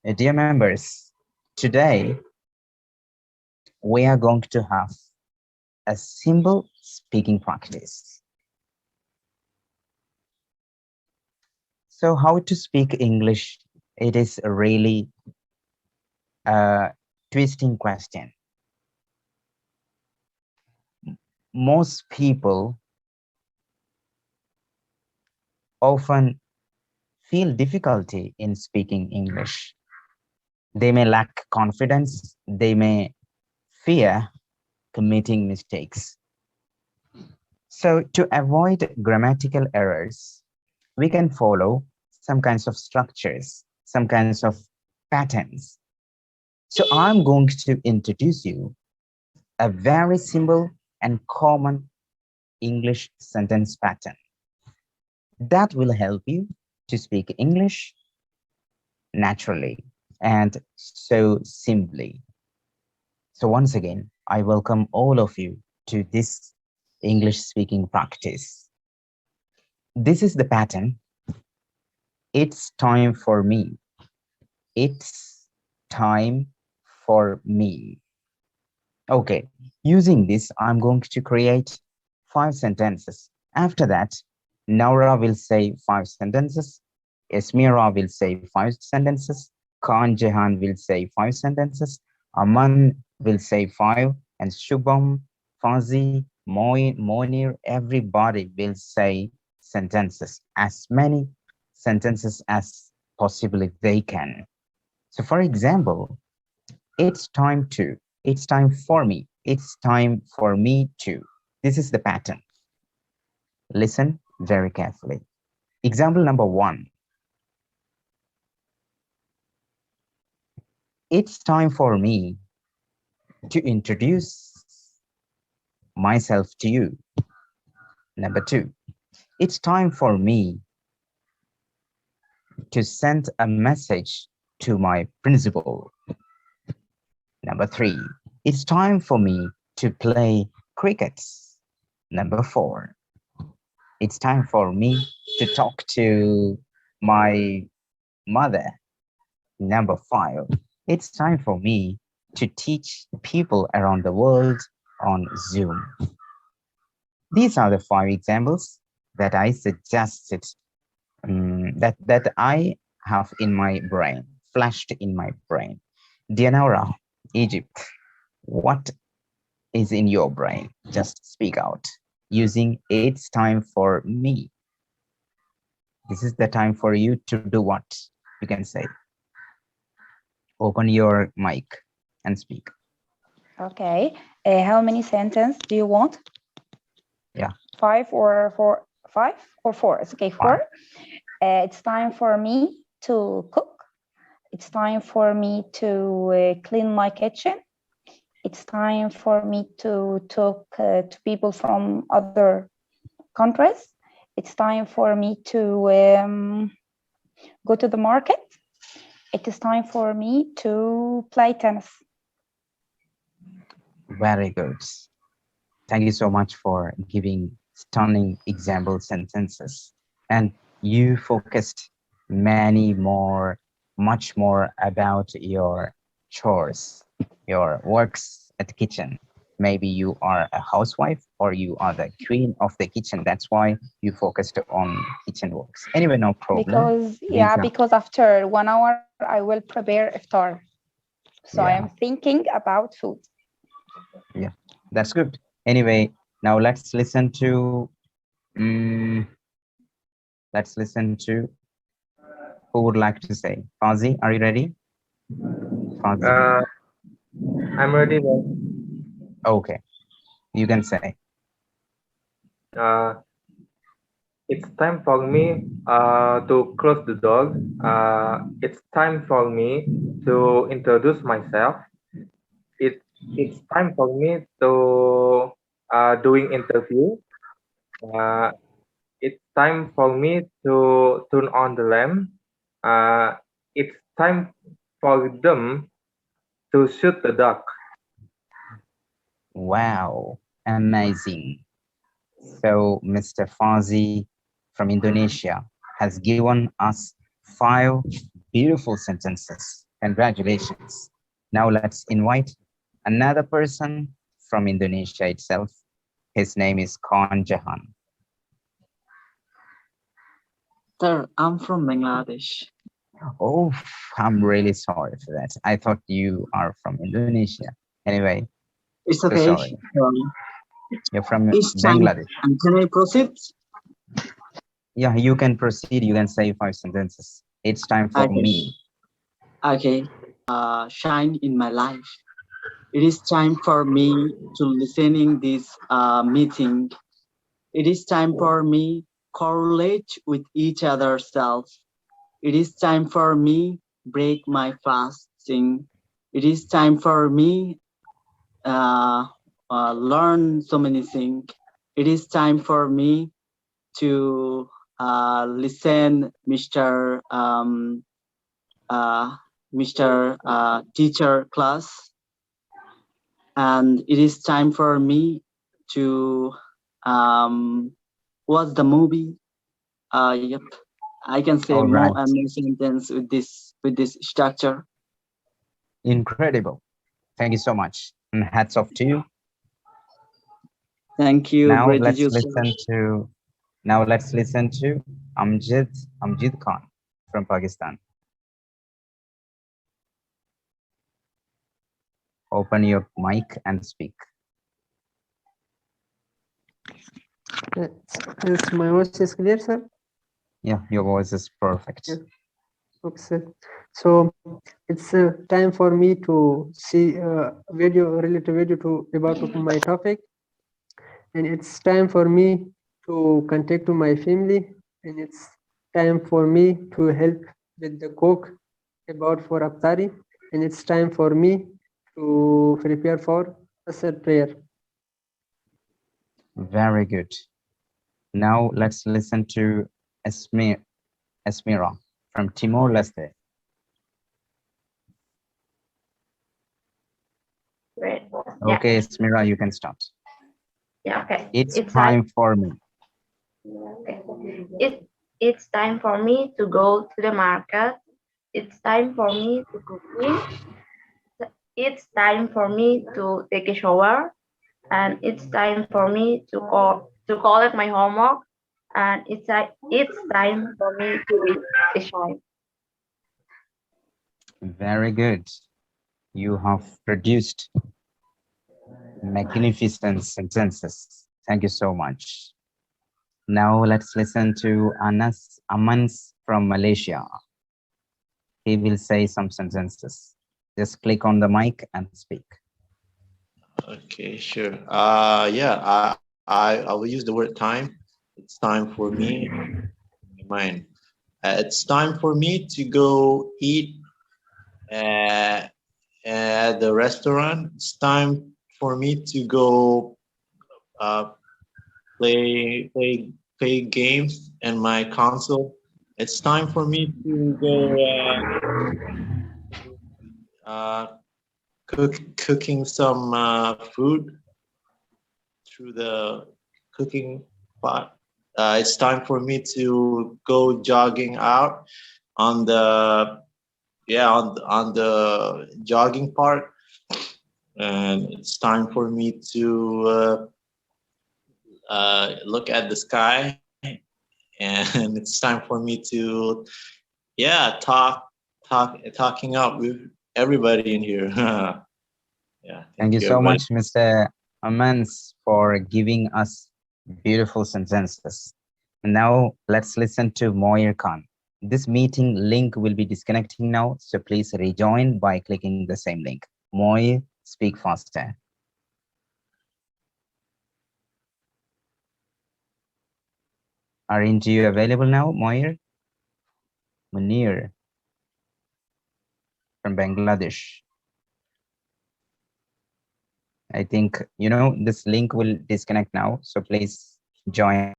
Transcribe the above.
Dear members, today we are going to have a simple speaking practice. So how to speak English? It is really a twisting question. Most people often feel difficulty in speaking English. They may lack confidence. They may fear committing mistakes. So to avoid grammatical errors, we can follow some kinds of structures, some kinds of patterns. So I'm going to introduce you a very simple and common English sentence pattern that will help you to speak English naturally and so simply. So once again, I welcome all of you to this English speaking practice. This is the pattern. It's time for me. It's time for me. Okay, using this, I'm going to create 5 sentences. After that, Naura will say 5 sentences. Esmira will say 5 sentences. Khan Jehan will say 5 sentences. Aman will say 5. And Shubham, Fazi, Moin, Monir, everybody will say sentences. As many sentences as possibly they can. So for example, it's time to, it's time for me, it's time for me to. This is the pattern. Listen very carefully. Example number 1. It's time for me to introduce myself to you. Number 2. It's time for me to send a message to my principal. Number 3. It's time for me to play cricket. Number 4. It's time for me to talk to my mother. Number 5. It's time for me to teach people around the world on Zoom. These are the 5 examples that I suggested, that I have in my brain, flashed in my brain. Dianaura, Egypt, what is in your brain? Just speak out using it's time for me. This is the time for you to do what? You can say. Open your mic and speak. Okay. How many sentences do you want? Yeah. 5 or 4? 5 or 4? It's okay. 4. It's time for me to cook. It's time for me to clean my kitchen. It's time for me to talk to people from other countries. It's time for me to go to the market. It is time for me to play tennis. Very good. Thank you so much for giving stunning example sentences. And you focused much more about your chores, your works at the kitchen. Maybe you are a housewife or you are the queen of the kitchen. That's why you focused on kitchen works. Anyway, no problem. Because after 1 hour, I will prepare iftar. So I am thinking about food. Yeah, that's good. Anyway, now let's listen to who would like to say. Fazi, are you ready? Fazi. I'm ready. Okay, you can say. It's time for me to close the door. It's time for me to introduce myself. It's time for me to doing interview. It's time for me to turn on the lamp. It's time for them to shoot the duck. Wow, amazing. So Mr. Fazi from Indonesia has given us 5 beautiful sentences. Congratulations. Now let's invite another person from Indonesia itself. His name is Khan Jahan. Sir, I'm from Bangladesh. Oh, I'm really sorry for that. I thought you are from Indonesia. Anyway, It's so okay. sorry. You're from It's time. Bangladesh. And can I proceed? Yeah, you can proceed. You can say 5 sentences. It's time for Okay. me. Okay. Shine in my life. It is time for me to listening this meeting. It is time for me correlate with each other's self. It is time for me break my fasting. It is time for me learn so many things. It is time for me to listen, Mr. Teacher class, and it is time for me to watch the movie. Yep, I can say All more right. and more sentence with this structure. Incredible. Thank you so much. And hats off to you. Thank you, Now gratitude. let's listen to Amjid Khan from Pakistan. Open your mic and speak. Is my voice is clear, sir? Yeah, your voice is perfect. Yeah. Okay, sir. So it's time for me to see related video to about my topic, and it's time for me to contact to my family, and it's time for me to help with the cook about for Aftari, and it's time for me to prepare for a prayer. Very good. Now let's listen to Esmira from Timor-Leste. Great. Okay, Esmira, you can start. Yeah. Okay. It's time for me. Okay. It's time for me to go to the market. It's time for me to cooking. It's time for me to take a shower, and it's time for me to collect my homework, and it's time for me to read a child. Very good. You have produced magnificent sentences. Thank you so much. Now let's listen to Amans from Malaysia. He will say some sentences. Just click on the mic and speak. Okay, sure. Yeah, I will use the word time. It's time for me. Mine. It's time for me to go eat at the restaurant. It's time for me to go play games in my console. It's time for me to go cooking some food through the cooking pot. It's time for me to go jogging out on the on the jogging park, and it's time for me to look at the sky, and it's time for me to talking up with everybody in here. Yeah, Thank you so everybody. much, Mr. Amans, for giving us beautiful sentences. Now let's listen to Moir Khan. This meeting link will be disconnecting now, so please rejoin by clicking the same link. Moir, speak faster. Aren't you available now, Moir? Munir from Bangladesh. I think, this link will disconnect now, so please join